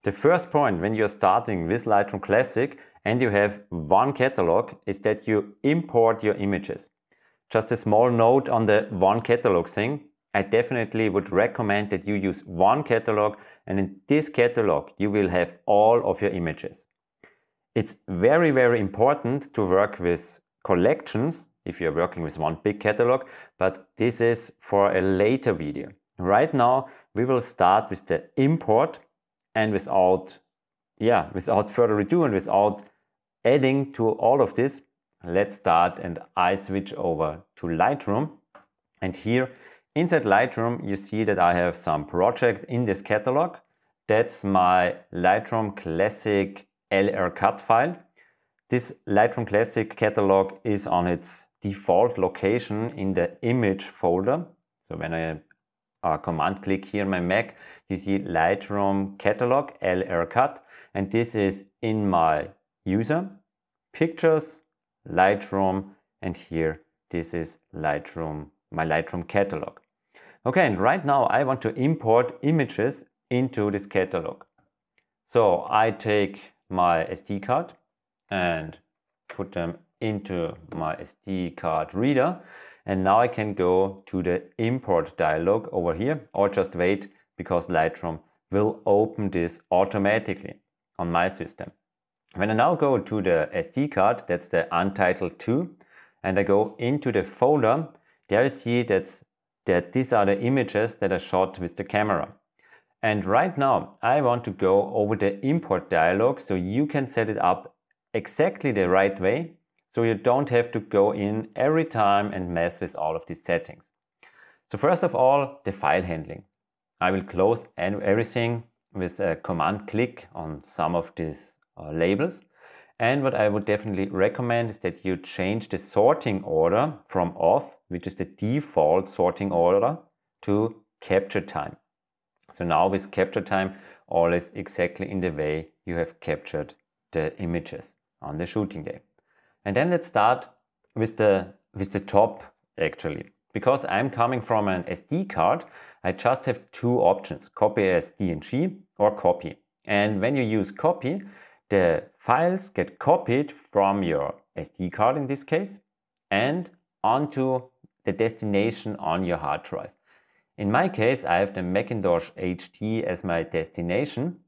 The first point when you're starting with Lightroom Classic and you have one catalog is that you import your images. Just a small note on the one catalog thing. I definitely would recommend that you use one catalog, and in this catalog you will have all of your images. It's very, very important to work with collections if you're working with one big catalog, but this is for a later video. Right now we will start with the import, and without further ado and without adding to all of this, let's start, and I switch over to Lightroom. And here inside Lightroom you see that I have some project in this catalog. That's my Lightroom Classic LR cut file. This Lightroom Classic catalog is on its default location in the image folder. So when I command click here on my Mac, you see Lightroom catalog LR cut, and this is in my user, pictures, Lightroom, and here this is Lightroom, my Lightroom catalog. Okay, and right now I want to import images into this catalog. So I take my SD card and put them into my SD card reader, and now I can go to the import dialog over here, or just wait because Lightroom will open this automatically on my system. When I now go to the SD card, that's the Untitled 2, and I go into the folder, there you see that these are the images that I shot with the camera. And right now I want to go over the import dialog so you can set it up exactly the right way, so you don't have to go in every time and mess with all of these settings. So first of all, the file handling. I will close everything with a command click on some of these labels. And what I would definitely recommend is that you change the sorting order from off, which is the default sorting order, to capture time. So now with capture time, all is exactly in the way you have captured the images on the shooting day. And then let's start with the top actually. Because I'm coming from an SD card, I just have two options, copy as DNG or copy. And when you use copy, the files get copied from your SD card in this case and onto the destination on your hard drive. In my case, I have the Macintosh HD as my destination,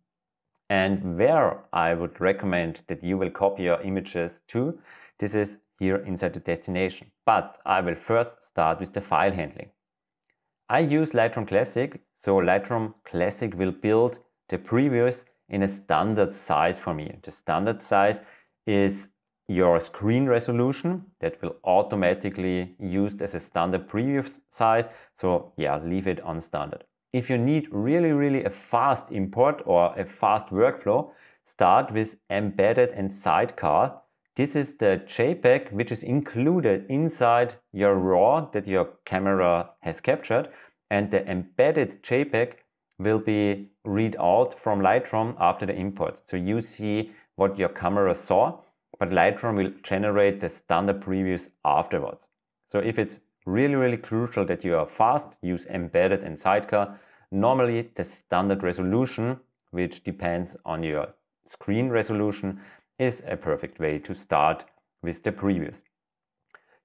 and where I would recommend that you will copy your images to, this is here inside the destination. But I will first start with the file handling. I use Lightroom Classic, so Lightroom Classic will build the previews in a standard size for me. The standard size is your screen resolution that will automatically used as a standard preview size. So yeah, leave it on standard. If you need really a fast import or a fast workflow, start with embedded and sidecar. This is the JPEG which is included inside your RAW that your camera has captured, and the embedded JPEG will be read out from Lightroom after the import. So you see what your camera saw, but Lightroom will generate the standard previews afterwards. So if it's really crucial that you are fast, use embedded and sidecar. Normally the standard resolution, which depends on your screen resolution, is a perfect way to start with the previews.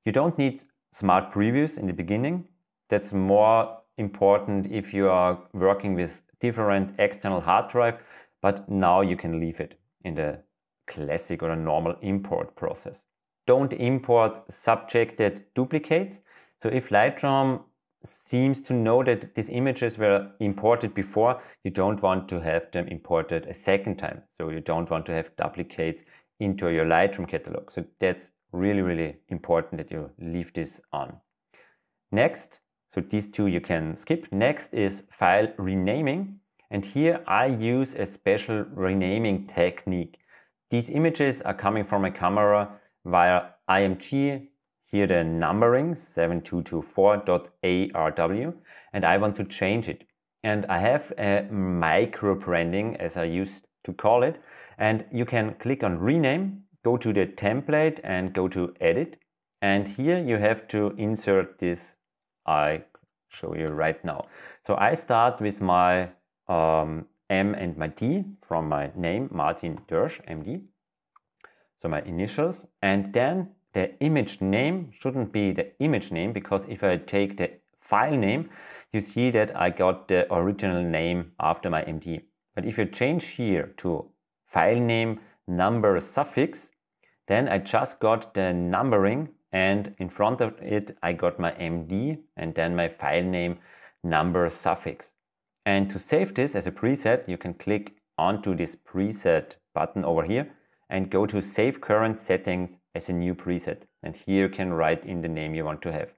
You don't need smart previews in the beginning. That's more important if you are working with different external hard drive, but now you can leave it in the classic or a normal import process. Don't import subjected duplicates. So if Lightroom seems to know that these images were imported before, you don't want to have them imported a second time. So you don't want to have duplicates into your Lightroom catalog. So that's really important that you leave this on. Next, so these two you can skip. Next is file renaming. And here I use a special renaming technique. These images are coming from a camera via IMG, here the numbering 7224.ARW, and I want to change it. And I have a micro branding, as I used to call it, and you can click on rename, go to the template and go to edit, and here you have to insert this. I show you right now. So I start with my M and my D from my name, Martin Dörsch, MD. So my initials. And then the image name shouldn't be the image name, because if I take the file name, you see that I got the original name after my MD. But if you change here to file name number suffix, then I just got the numbering, and in front of it I got my MD and then my file name number suffix. And to save this as a preset, you can click onto this preset button over here and go to Save Current Settings as a new preset. And here you can write in the name you want to have.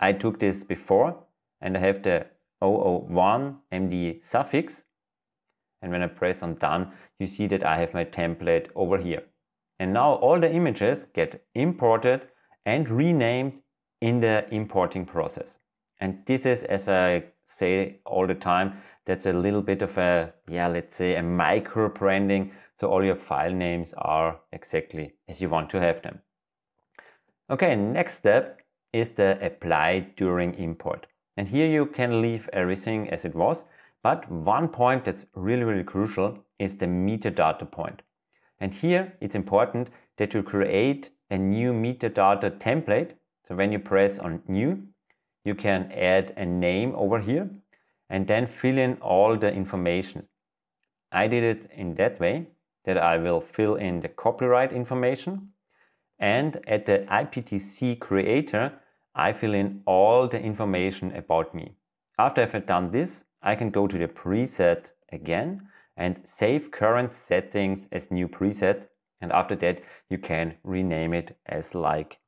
I took this before and I have the 001 MD suffix. And when I press on Done, you see that I have my template over here. And now all the images get imported and renamed in the importing process. And this is, as I say all the time, that's a little bit of a, let's say a micro branding. So all your file names are exactly as you want to have them. Okay, next step is the apply during import. And here you can leave everything as it was. But one point that's really crucial is the metadata point. And here it's important that you create a new metadata template. So when you press on New, you can add a name over here and then fill in all the information. I did it in that way that I will fill in the copyright information, and at the IPTC creator, I fill in all the information about me. After I've done this, I can go to the preset again and save current settings as new preset. And after that, you can rename it as like.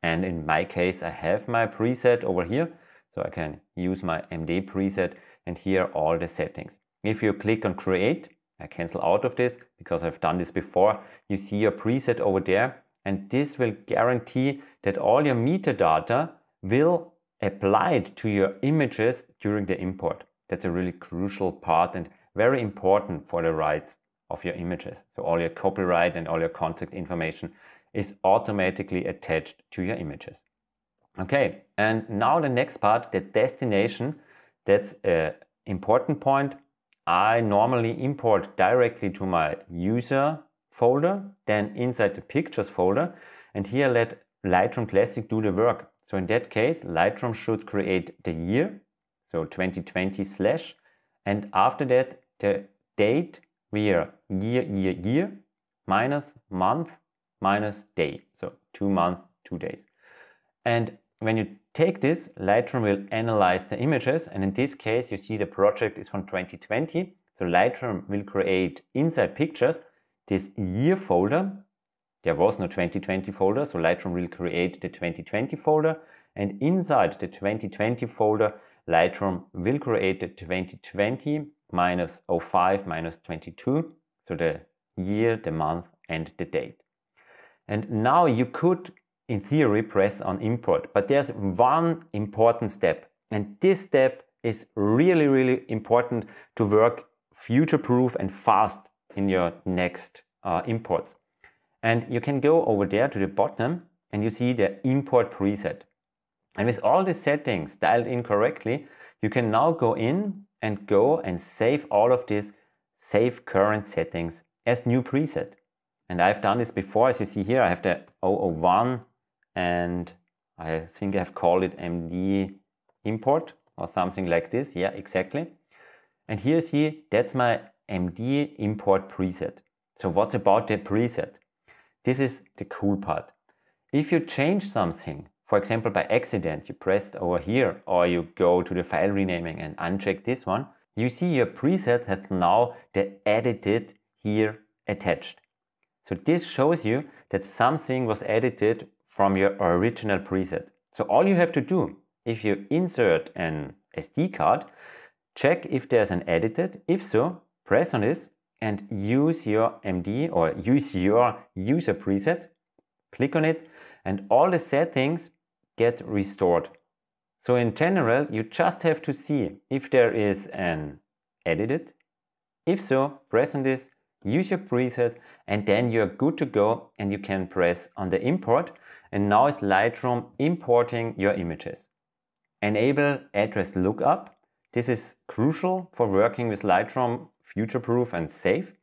And in my case, I have my preset over here. So I can use my MD preset and here all the settings. If you click on create, I cancel out of this because I've done this before. You see your preset over there, and this will guarantee that all your metadata will apply to your images during the import. That's a really crucial part and very important for the rights of your images. So all your copyright and all your contact information is automatically attached to your images. Okay, and now the next part, the destination. That's an important point. I normally import directly to my user folder, then inside the pictures folder, and here let Lightroom Classic do the work. So in that case, Lightroom should create the year, so 2020 / and after that the date via year minus month minus day, so 2 months, 2 days. And when you take this, Lightroom will analyze the images, and in this case you see the project is from 2020, so Lightroom will create inside pictures this year folder. There was no 2020 folder, so Lightroom will create the 2020 folder, and inside the 2020 folder Lightroom will create the 2020 minus 05 minus 22, so the year, the month and the date. And now you could in theory press on import, but there's one important step, and this step is really important to work future-proof and fast in your next imports. And you can go over there to the bottom and you see the import preset. And with all the settings dialed in correctly, you can now go in and save all of this, save current settings as new preset. And I've done this before. As you see here, I have the 001 and I think I've called it MD import or something like this. Yeah, exactly. And here you see, that's my MD import preset. So what's about the preset? This is the cool part. If you change something, for example, by accident, you pressed over here, or you go to the file renaming and uncheck this one, you see your preset has now the edited here attached. So this shows you that something was edited from your original preset. So all you have to do, if you insert an SD card, check if there's an edited. If so, press on this and use your MD or use your user preset, click on it, and all the settings get restored. So in general, you just have to see if there is an edited. If so, press on this, use your preset, and then you're good to go and you can press on the import. And now is Lightroom importing your images. Enable address lookup. This is crucial for working with Lightroom future-proof and safe.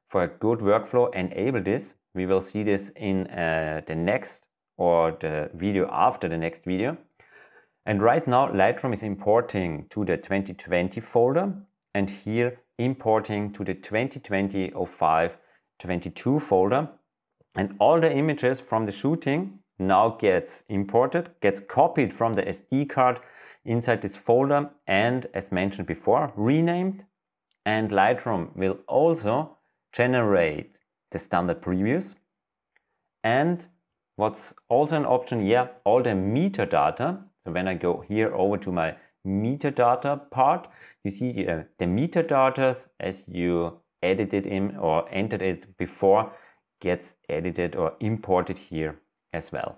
For a good workflow, enable this. We will see this in the next or the video after the next video. And right now Lightroom is importing to the 2020 folder and here importing to the 2020-05-22 folder. And all the images from the shooting now gets imported, gets copied from the SD card inside this folder and, as mentioned before, renamed. And Lightroom will also generate the standard previews. And what's also an option here, all the metadata. So when I go here over to my metadata part, you see the metadata as you edited in or entered it before gets edited or imported here as well.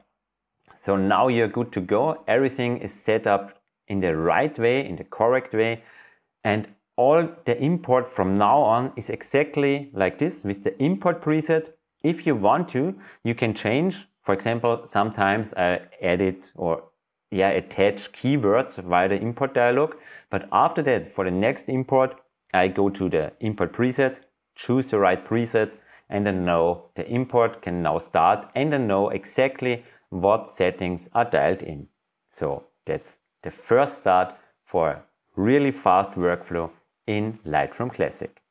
So now you're good to go. Everything is set up in the right way, in the correct way, and all the import from now on is exactly like this with the import preset. If you want to, you can change. For example, sometimes I edit or attach keywords via the import dialog. But after that, for the next import, I go to the import preset, choose the right preset, and then know the import can now start and then know exactly what settings are dialed in. So that's the first start for a really fast workflow in Lightroom Classic.